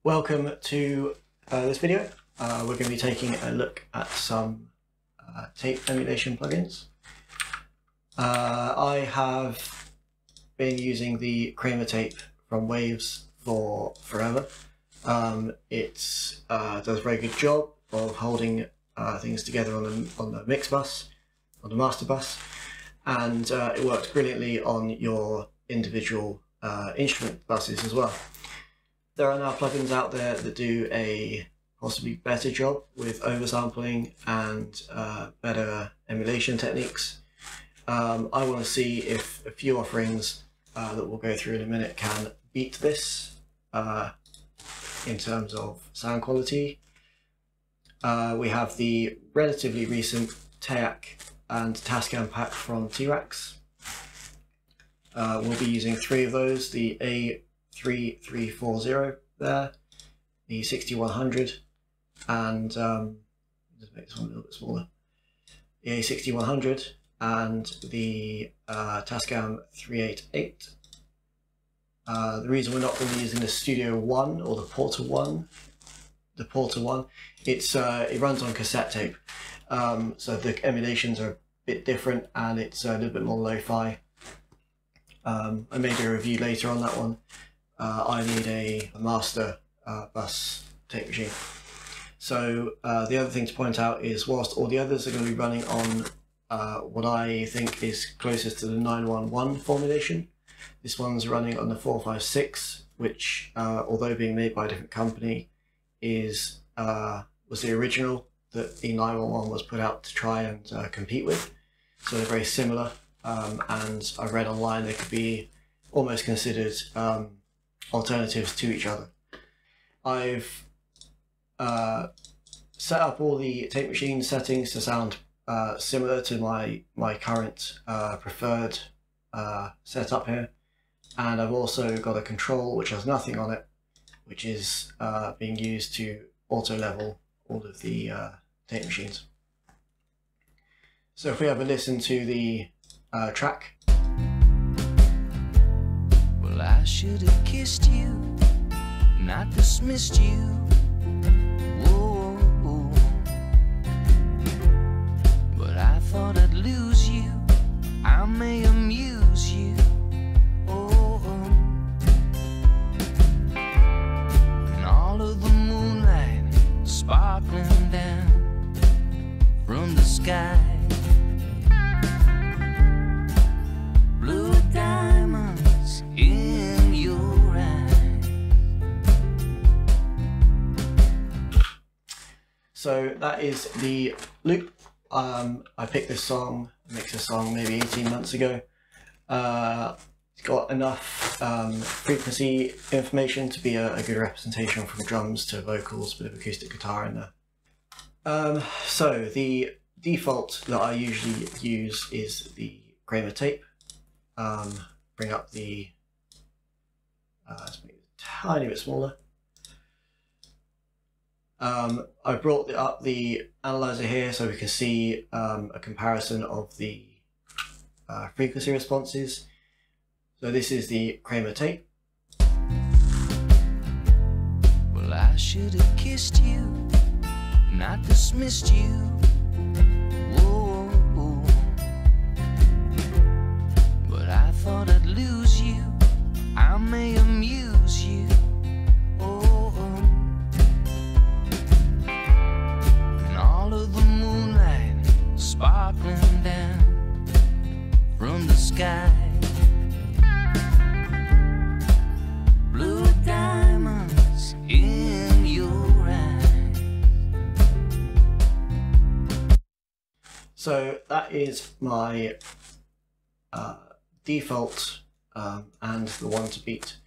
Welcome to this video. We're going to be taking a look at some tape emulation plugins. I have been using the Kramer tape from Waves for forever. It does a very good job of holding things together on the mix bus, on the master bus, and it works brilliantly on your individual instrument buses as well. There are now plugins out there that do a possibly better job with oversampling and better emulation techniques. I want to see if a few offerings that we'll go through in a minute can beat this in terms of sound quality. We have the relatively recent Teac and Tascam pack from T-Rex. We'll be using three of those, the A3340 there, the 6100, and just make this one a little bit smaller, the A6100 and the Tascam 388. The reason we're not going to be using the Studio One or the Porter One, it runs on cassette tape, so the emulations are a bit different and it's a little bit more lo-fi. I may do a review later on that one. I need a master bus tape machine. So the other thing to point out is whilst all the others are going to be running on what I think is closest to the 911 formulation, this one's running on the 456, which although being made by a different company was the original that the 911 was put out to try and compete with. So they're very similar, and I read online they could be almost considered alternatives to each other. I've set up all the tape machine settings to sound similar to my current preferred setup here, and I've also got a control which has nothing on it, which is being used to auto level all of the tape machines. So if we have a listen to the track. Well, I should have kissed you, not dismissed you. Whoa, whoa. But I thought I'd lose you. I may amuse you. Oh, oh. And all of the moonlight sparkling down from the sky. Blue diamonds in your eyes. So that is the loop. I picked this song, mixed this song maybe 18 months ago. It's got enough frequency information to be a good representation from drums to vocals, a bit of acoustic guitar in there. So the default that I usually use is the Kramer tape. Bring up the, let's make it a tiny bit smaller. I brought up the analyzer here so we can see a comparison of the frequency responses. So this is the Kramer tape. Well, I should have kissed you, not dismissed you. Whoa, whoa. But I thought I'd lose you. I may amuse you. Oh, oh. And all of the moonlight sparkling down from the sky. Blue diamonds in your eyes. So that is my default and the one to beat.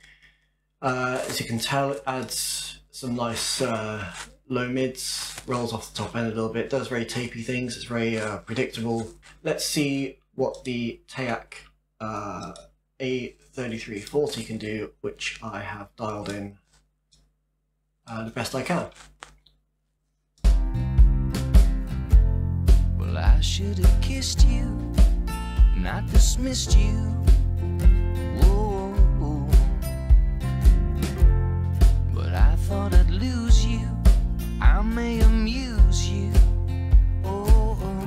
As you can tell, it adds some nice low mids, rolls off the top end a little bit, does very tapey things, it's very predictable. Let's see what the Teac A3340 can do, which I have dialed in the best I can. Well, I should have kissed you, not dismissed you. Whoa, whoa. But I thought may amuse you. Oh, oh.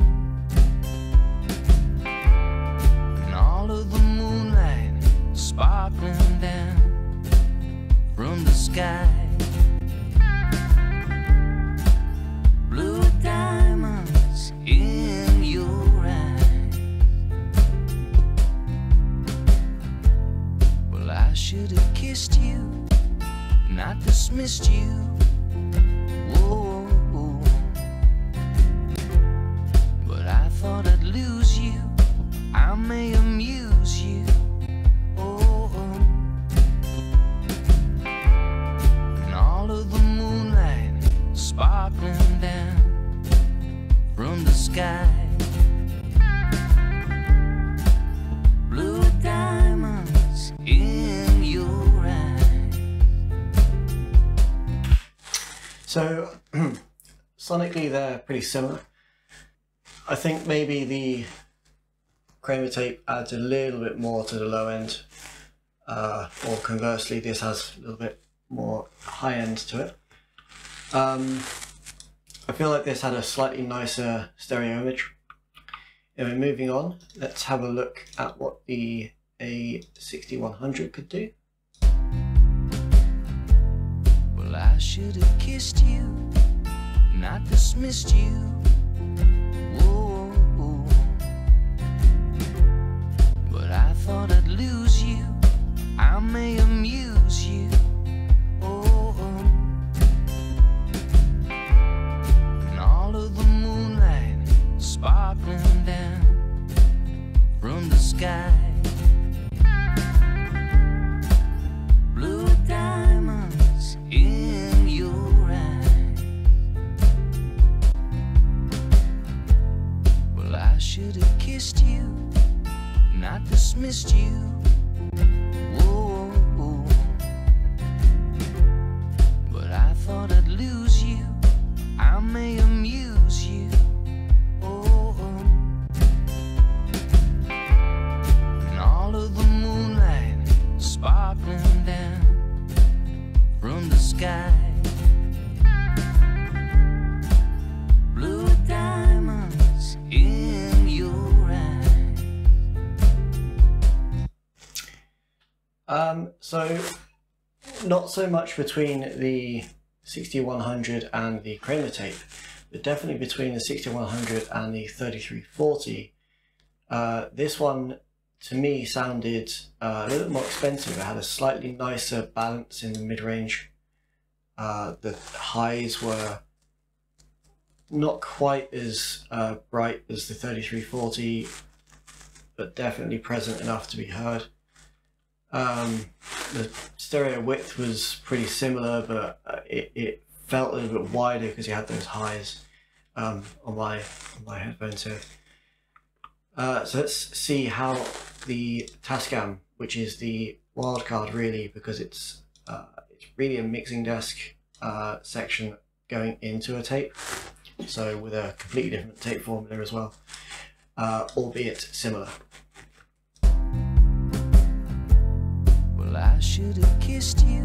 And all of the moonlight sparkling down from the sky. Blue diamonds in your eyes. Well, I should have kissed you, not dismissed you. Whoa, but I thought I'd lose you. I may amuse you. Oh, and all of the moonlight sparkling down from the sky. Blue diamonds in your eyes. So sonically they're pretty similar. I think maybe the Kramer tape adds a little bit more to the low end, or conversely this has a little bit more high end to it. I feel like this had a slightly nicer stereo image. Anyway, moving on, let's have a look at what the A6100 could do. Well, I should have kissed you, not dismissed you. Whoa, but I thought I'd lose you. I may amuse you. Oh, and all of the moonlight sparkling down from the sky. Blue diamonds in your eyes. Well, I should have kissed you, not dismissed you. Whoa, but I thought I'd lose you. I may amuse you. Oh, and all of the moonlight sparkling down from the sky. Blue diamonds in your eyes. So not so much between the 6100 and the Kramer tape, but definitely between the 6100 and the 3340. This one to me sounded a little bit more expensive. It had a slightly nicer balance in the mid-range. The highs were not quite as bright as the 3340, but definitely present enough to be heard. The stereo width was pretty similar, but it felt a little bit wider because you had those highs on my headphones here. So let's see how the Tascam, which is the wild card really, because it's really a mixing desk section going into a tape, so with a completely different tape formula as well, albeit similar. Well, I should have kissed you,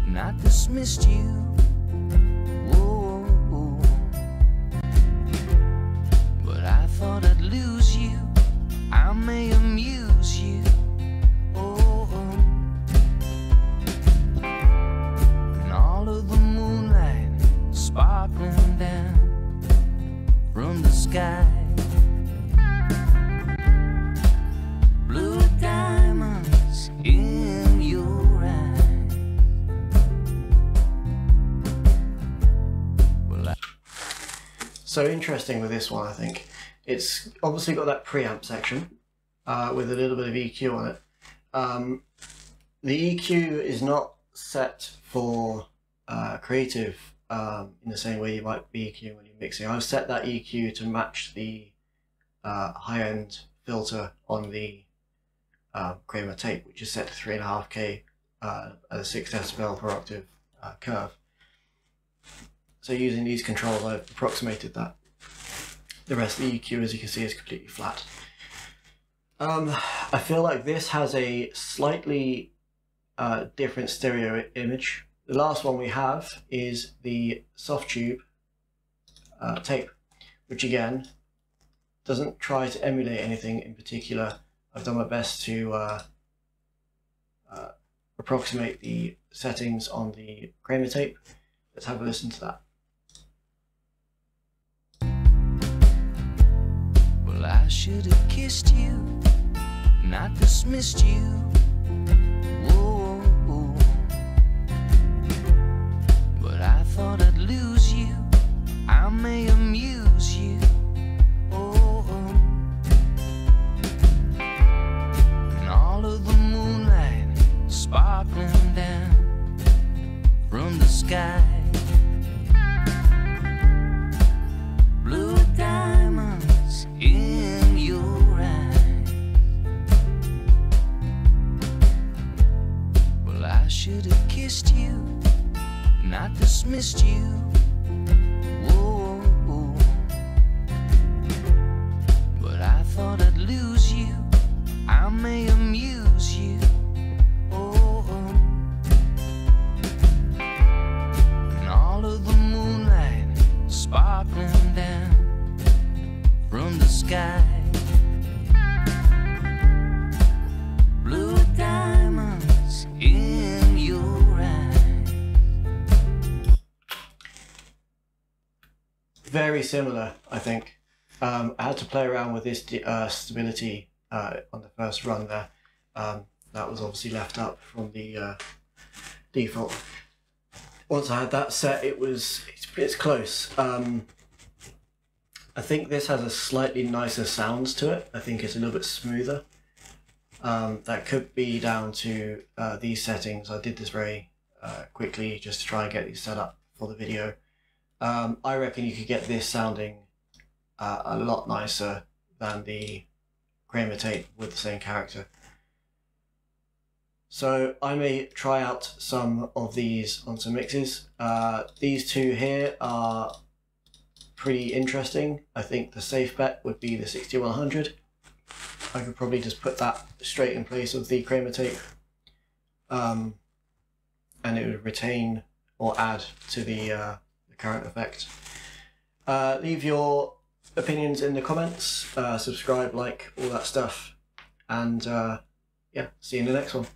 not dismissed you. Whoa, but I thought I'd lose you. I may amuse you. Oh, and all of the moonlight sparkling down from the sky. Blue diamonds in your eyes. Well, So interesting with this one, I think. It's obviously got that preamp section with a little bit of EQ on it. The EQ is not set for creative in the same way you might be EQing when you're mixing. I've set that EQ to match the high-end filter on the Kramer tape, which is set to 3.5K at a 6 decibel per octave curve. So using these controls, I've approximated that. The rest of the EQ, as you can see, is completely flat. I feel like this has a slightly different stereo image the last one we have is the Softubes tape, which again doesn't try to emulate anything in particular. I've done my best to approximate the settings on the Kramer tape. Let's have a listen to that. Well, I should have kissed you, not dismissed you. Whoa, but I thought I'd lose you. I may amuse you. Oh, and all of the moonlight sparkling down from the sky. Blue diamonds in your eyes. Well, I should have kissed you, not dismissed you. Whoa, but I thought I'd lose you. I may amuse you. Oh, and all of the moonlight sparkling down from the sky. Blue diamonds in your eyes. Very similar, I think. I had to play around with this stability on the first run there. That was obviously left up from the default. Once I had that set, it's close. I think this has a slightly nicer sound to it. I think it's a little bit smoother. That could be down to these settings. I did this very quickly just to try and get these set up for the video. I reckon you could get this sounding a lot nicer than the Kramer tape with the same character. So I may try out some of these on some mixes. These two here are pretty interesting. I think the safe bet would be the 6100. I could probably just put that straight in place of the Kramer tape, and it would retain or add to the current effect. Leave your opinions in the comments, subscribe, like, all that stuff, and yeah, see you in the next one.